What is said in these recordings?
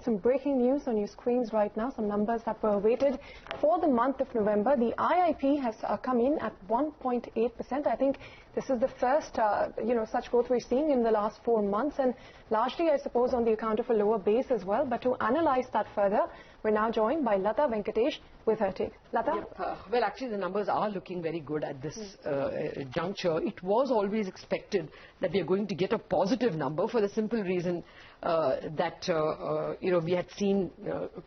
Some breaking news on your screens right now, some numbers that were awaited for the month of November. The IIP has come in at 1.8%. I think this is the first, such growth we're seeing in the last 4 months, and largely, I suppose, on the account of a lower base as well. But to analyze that further, we're now joined by Lata Venkatesh with her take. Lata? Well, actually, the numbers are looking very good at this juncture. It was always expected that we are going to get a positive number for the simple reason that we had seen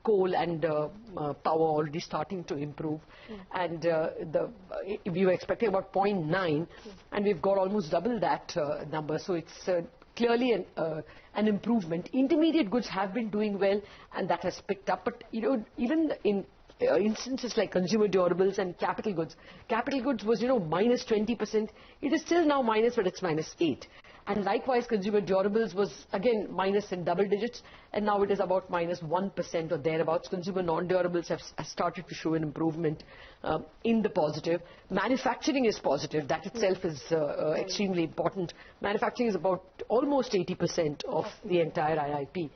coal and power already starting to improve, and we were expecting about 0.9, and we've got almost double that number. So it's clearly an improvement. Intermediate goods have been doing well, and that has picked up. But even in instances like consumer durables and capital goods was minus 20%. It is still now minus, but it's minus 8. And likewise, consumer durables was again minus in double digits, and now it is about minus 1% or thereabouts. Consumer non-durables have started to show an improvement in the positive. Manufacturing is positive. That itself is extremely important. Manufacturing is about almost 80% of the entire IIP.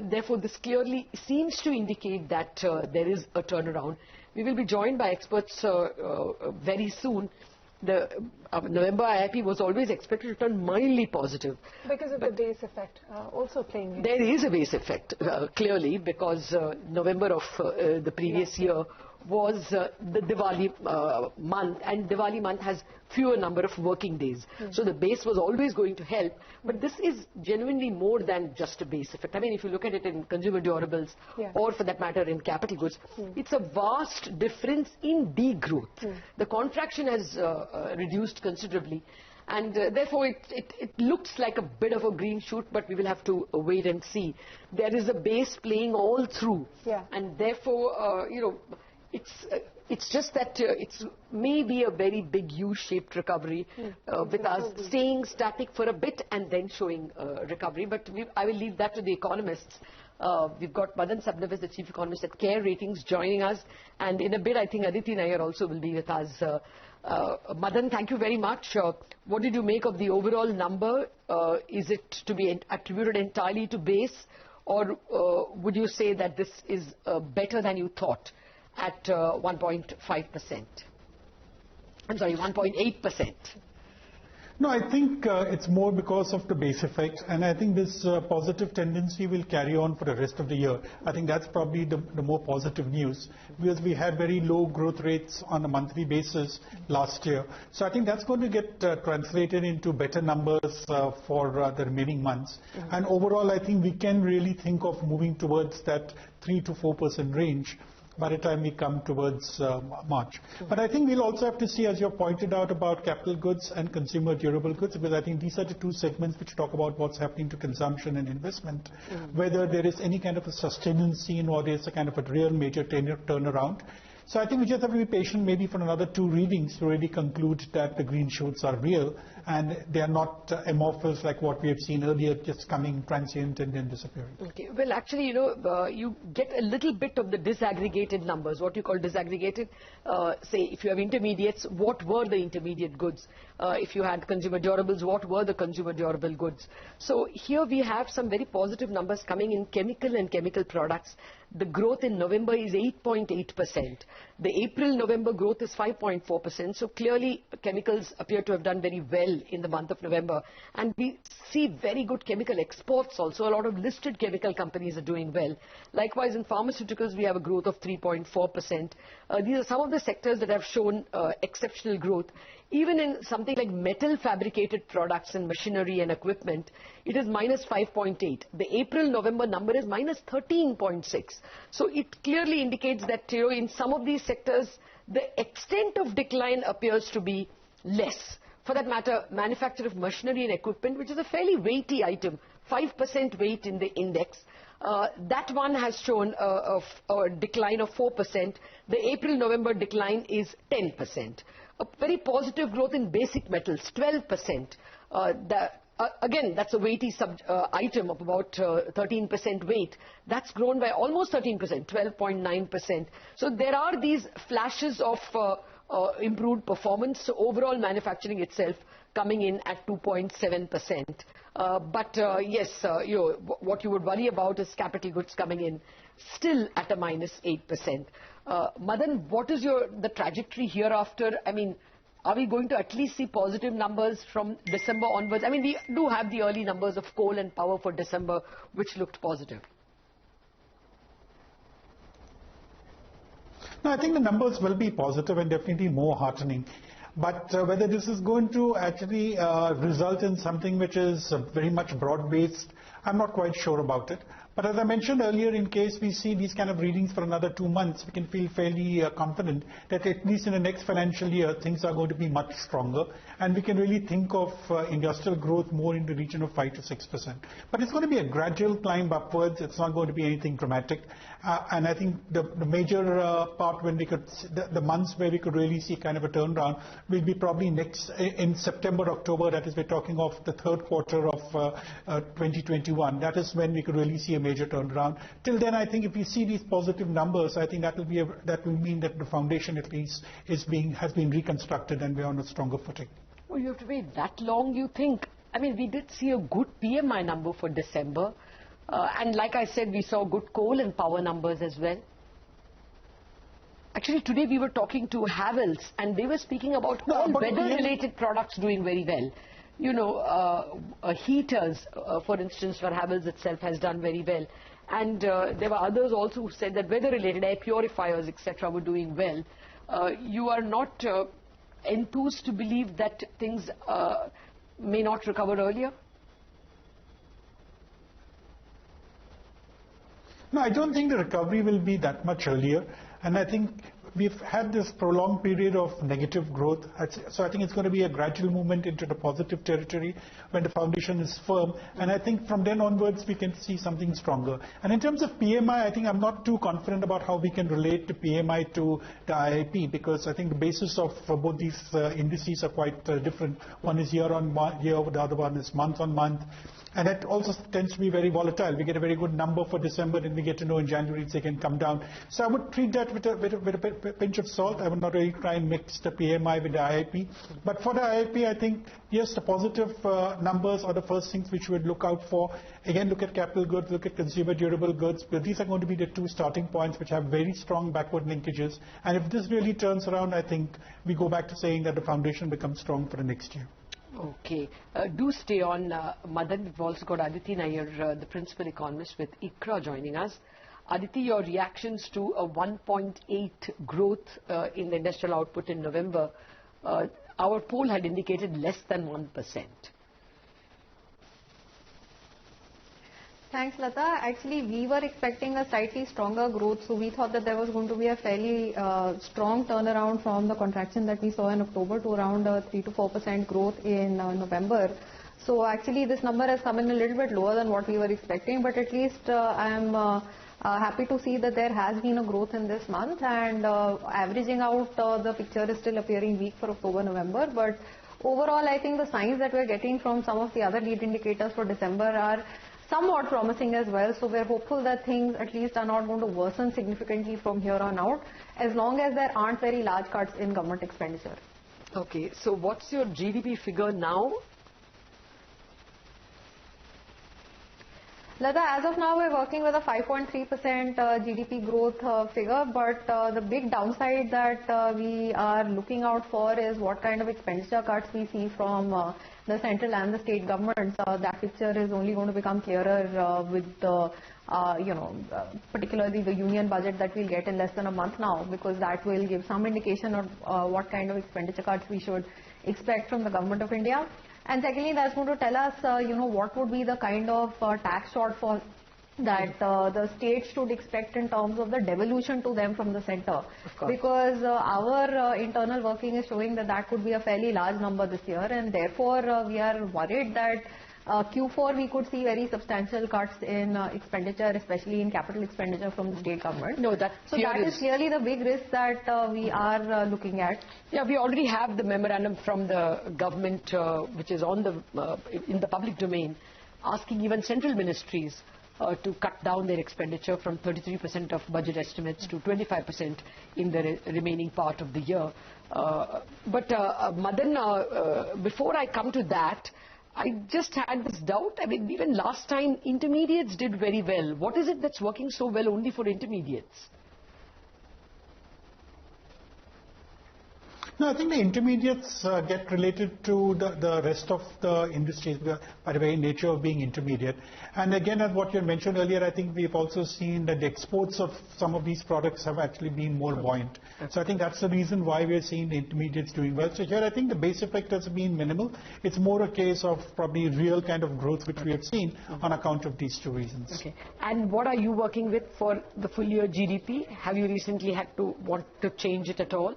Therefore, this clearly seems to indicate that there is a turnaround. We will be joined by experts very soon. The November IIP was always expected to turn mildly positive. Because of the base effect also playing in. There is a base effect, clearly, because November of the previous year was the Diwali month, and Diwali month has fewer number of working days. So the base was always going to help, but this is genuinely more than just a base effect. I mean, if you look at it in consumer durables, or for that matter in capital goods, it's a vast difference in degrowth. The contraction has reduced considerably, and therefore it looks like a bit of a green shoot, but we will have to wait and see. There is a base playing all through, and therefore it's just that it's maybe a very big U-shaped recovery with us staying static for a bit and then showing recovery. But I will leave that to the economists. We've got Madan Sabnavis, the chief economist at CARE Ratings, joining us, and in a bit I think Aditi Nayar also will be with us. Madan, thank you very much. What did you make of the overall number? Is it to be attributed entirely to base, or would you say that this is better than you thought at 1.5%? I'm sorry, 1.8%. No, I think it's more because of the base effect, and I think this positive tendency will carry on for the rest of the year. I think that's probably the more positive news, because we had very low growth rates on a monthly basis last year. So I think that's going to get translated into better numbers for the remaining months. And overall, I think we can really think of moving towards that 3 to 4% range by the time we come towards March. But I think we'll also have to see, as you pointed out, about capital goods and consumer durable goods, because I think these are the two segments which talk about what's happening to consumption and investment, whether there is any kind of a sustenance seen or there's a kind of a real major turnaround. So I think we just have to be patient maybe for another 2 readings to really conclude that the green shoots are real and they are not amorphous like what we have seen earlier, just coming transient and then disappearing. Okay. Well, actually, you get a little bit of the disaggregated numbers, what you call disaggregated. Say, if you have intermediates, what were the intermediate goods? If you had consumer durables, what were the consumer durable goods? So here we have some very positive numbers coming in chemical and chemical products. The growth in November is 8.8%. The April-November growth is 5.4%. So clearly, chemicals appear to have done very well in the month of November. And we see very good chemical exports also. A lot of listed chemical companies are doing well. Likewise, in pharmaceuticals, we have a growth of 3.4%. These are some of the sectors that have shown exceptional growth. Even in something like metal fabricated products and machinery and equipment, it is minus 5.8. The April-November number is minus 13.6. So it clearly indicates that in some of these sectors, the extent of decline appears to be less. For that matter, manufacture of machinery and equipment, which is a fairly weighty item, 5% weight in the index, that one has shown a decline of 4%. The April-November decline is 10%. A very positive growth in basic metals, 12%. Again, that's a weighty item of about 13% weight. That's grown by almost 13%, 12.9%. So there are these flashes of improved performance. So overall manufacturing itself coming in at 2.7%. Yes, what you would worry about is capital goods coming in still at a -8%. Madan, what is the trajectory hereafter? I mean, are we going to at least see positive numbers from December onwards? I mean, we do have the early numbers of coal and power for December, which looked positive. No, I think the numbers will be positive and definitely more heartening. But whether this is going to actually result in something which is very much broad-based, I'm not quite sure about it. But as I mentioned earlier, in case we see these kind of readings for another 2 months, we can feel fairly confident that at least in the next financial year, things are going to be much stronger. And we can really think of industrial growth more in the region of 5 to 6%. But it's going to be a gradual climb upwards. It's not going to be anything dramatic. And I think the major part when we could, the months where we could really see kind of a turnaround will be probably in September, October. That is, we're talking of the third quarter of 2021. That is when we could really see a major turnaround. Till then, I think if we see these positive numbers, I think that will mean that the foundation at least has been reconstructed and we're on a stronger footing. Oh, you have to wait that long, you think? I mean, we did see a good PMI number for December. And like I said, we saw good coal and power numbers as well. Actually, today we were talking to Havells and they were speaking about all weather-related products doing very well. You know, heaters, for instance, for Havells itself has done very well. And there were others also who said that weather-related air purifiers, etc., were doing well. You are not enthused to believe that things may not recover earlier? No, I don't think the recovery will be that much earlier. And I think we've had this prolonged period of negative growth. So I think it's going to be a gradual movement into the positive territory when the foundation is firm. And I think from then onwards, we can see something stronger. And in terms of PMI, I think I'm not too confident about how we can relate the PMI to the IIP, because I think the basis of both these indices are quite different. One is year on year, the other one is month on month. And that also tends to be very volatile. We get a very good number for December, then we get to know in January they can come down. So I would treat that with a pinch of salt. I would not really try and mix the PMI with the IIP. But for the IIP, I think, yes, the positive numbers are the first things which we would look out for. Again, look at capital goods, look at consumer durable goods. But these are going to be the two starting points which have very strong backward linkages. And if this really turns around, I think we go back to saying that the foundation becomes strong for the next year. Okay. Do stay on, Madan. We've also got Aditi Nayar, the principal economist with ICRA, joining us. Aditi, your reactions to a 1.8 growth in the industrial output in November. Our poll had indicated less than 1%. Thanks, Lata. Actually, we were expecting a slightly stronger growth, so we thought that there was going to be a fairly strong turnaround from the contraction that we saw in October to around 3 to 4% growth in November. So actually, this number has come in a little bit lower than what we were expecting, but at least I am happy to see that there has been a growth in this month, and averaging out, the picture is still appearing weak for October, November. But overall, I think the signs that we're getting from some of the other lead indicators for December are somewhat promising as well. So we're hopeful that things at least are not going to worsen significantly from here on out, as long as there aren't very large cuts in government expenditure. Okay, so what's your GDP figure now? Lata, as of now, we're working with a 5.3% GDP growth figure, but the big downside that we are looking out for is what kind of expenditure cuts we see from the central and the state governments. That picture is only going to become clearer with the, particularly the union budget that we'll get in less than a month now, because that will give some indication of what kind of expenditure cuts we should expect from the government of India. And secondly, that's going to tell us, what would be the kind of tax shortfall that the states should expect in terms of the devolution to them from the center. Because our internal working is showing that that could be a fairly large number this year, and therefore we are worried that Q4 we could see very substantial cuts in expenditure, especially in capital expenditure from the state government. No, that is clearly the big risk that we are looking at. Yeah, we already have the memorandum from the government, which is on the in the public domain, asking even central ministries to cut down their expenditure from 33% of budget estimates to 25% in the remaining part of the year. Madan, before I come to that, I just had this doubt. I mean, even last time, intermediates did very well. What is it that's working so well only for intermediates? No, I think the intermediates get related to the rest of the industries by the very nature of being intermediate. And again, as what you mentioned earlier, I think we've also seen that the exports of some of these products have actually been more buoyant. So I think that's the reason why we're seeing the intermediates doing well. So here I think the base effect has been minimal. It's more a case of probably real kind of growth which we have seen on account of these two reasons. Okay. And what are you working with for the full year GDP? Have you recently had to want to change it at all?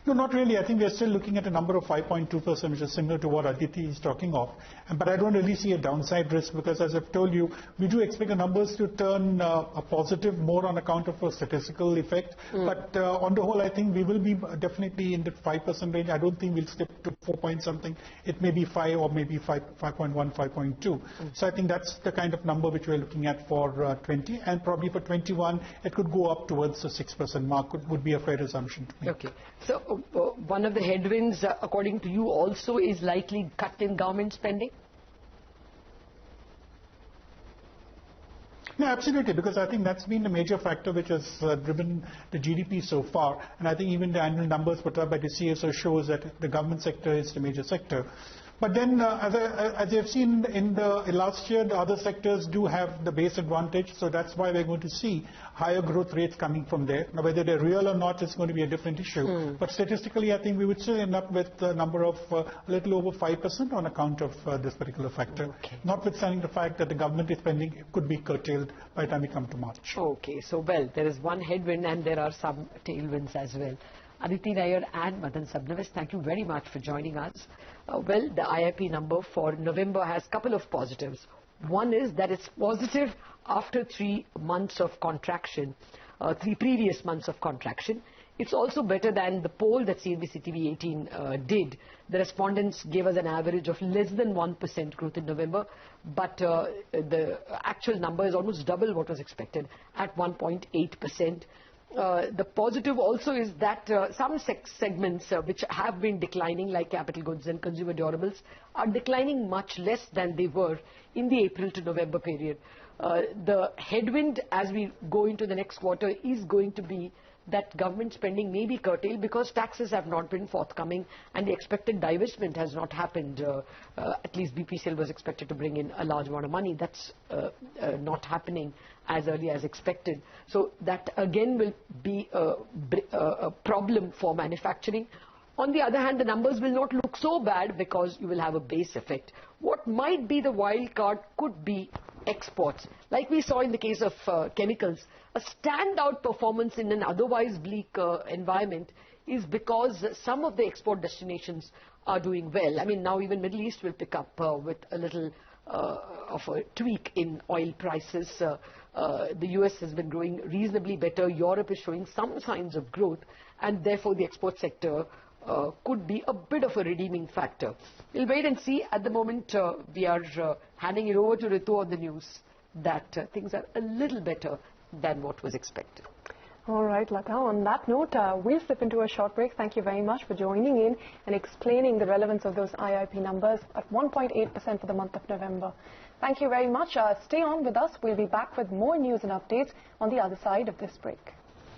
No, not really. I think we are still looking at a number of 5.2%, which is similar to what Aditi is talking of. But I don't really see a downside risk because, as I've told you, we do expect the numbers to turn a positive more on account of a statistical effect. But on the whole, I think we will be definitely in the 5% range. I don't think we'll slip to 4 point something. It may be 5 or maybe 5.1, 5.2. So I think that's the kind of number which we're looking at for 20. And probably for 21, it could go up towards the 6% mark, would be a fair assumption to make. Okay. So one of the headwinds, according to you, also is likely cut in government spending? No, absolutely, because I think that's been the major factor which has driven the GDP so far. And I think even the annual numbers put up by the CSO shows that the government sector is the major sector. But then, as you have seen in the last year, the other sectors do have the base advantage, so that's why we're going to see higher growth rates coming from there. Now, whether they're real or not is going to be a different issue. But statistically, I think we would still end up with a number of a little over 5% on account of this particular factor, notwithstanding the fact that the government spending could be curtailed by the time we come to March. Okay, so well, there is one headwind and there are some tailwinds as well. Aditi Nayar and Madan Sabnavis, thank you very much for joining us. Well, the IIP number for November has a couple of positives. One is that it's positive after 3 months of contraction, 3 previous months of contraction. It's also better than the poll that CNBC TV18 did. The respondents gave us an average of less than 1% growth in November, but the actual number is almost double what was expected at 1.8%. The positive also is that some segments which have been declining, like capital goods and consumer durables, are declining much less than they were in the April to November period. The headwind as we go into the next quarter is going to be that government spending may be curtailed because taxes have not been forthcoming and the expected divestment has not happened. At least BPCL was expected to bring in a large amount of money. That's not happening as early as expected. So that again will be a problem for manufacturing. On the other hand, the numbers will not look so bad because you will have a base effect. What might be the wild card could be exports. Like we saw in the case of chemicals, a standout performance in an otherwise bleak environment is because some of the export destinations are doing well. I mean, now even Middle East will pick up with a little of a tweak in oil prices. The US has been growing reasonably better. Europe is showing some signs of growth, and therefore the export sector could be a bit of a redeeming factor. We'll wait and see. At the moment, we are handing it over to Ritu on the news that things are a little better than what was expected. All right, Lata, on that note, we'll slip into a short break. Thank you very much for joining in and explaining the relevance of those IIP numbers at 1.8% for the month of November. Thank you very much. Stay on with us. We'll be back with more news and updates on the other side of this break.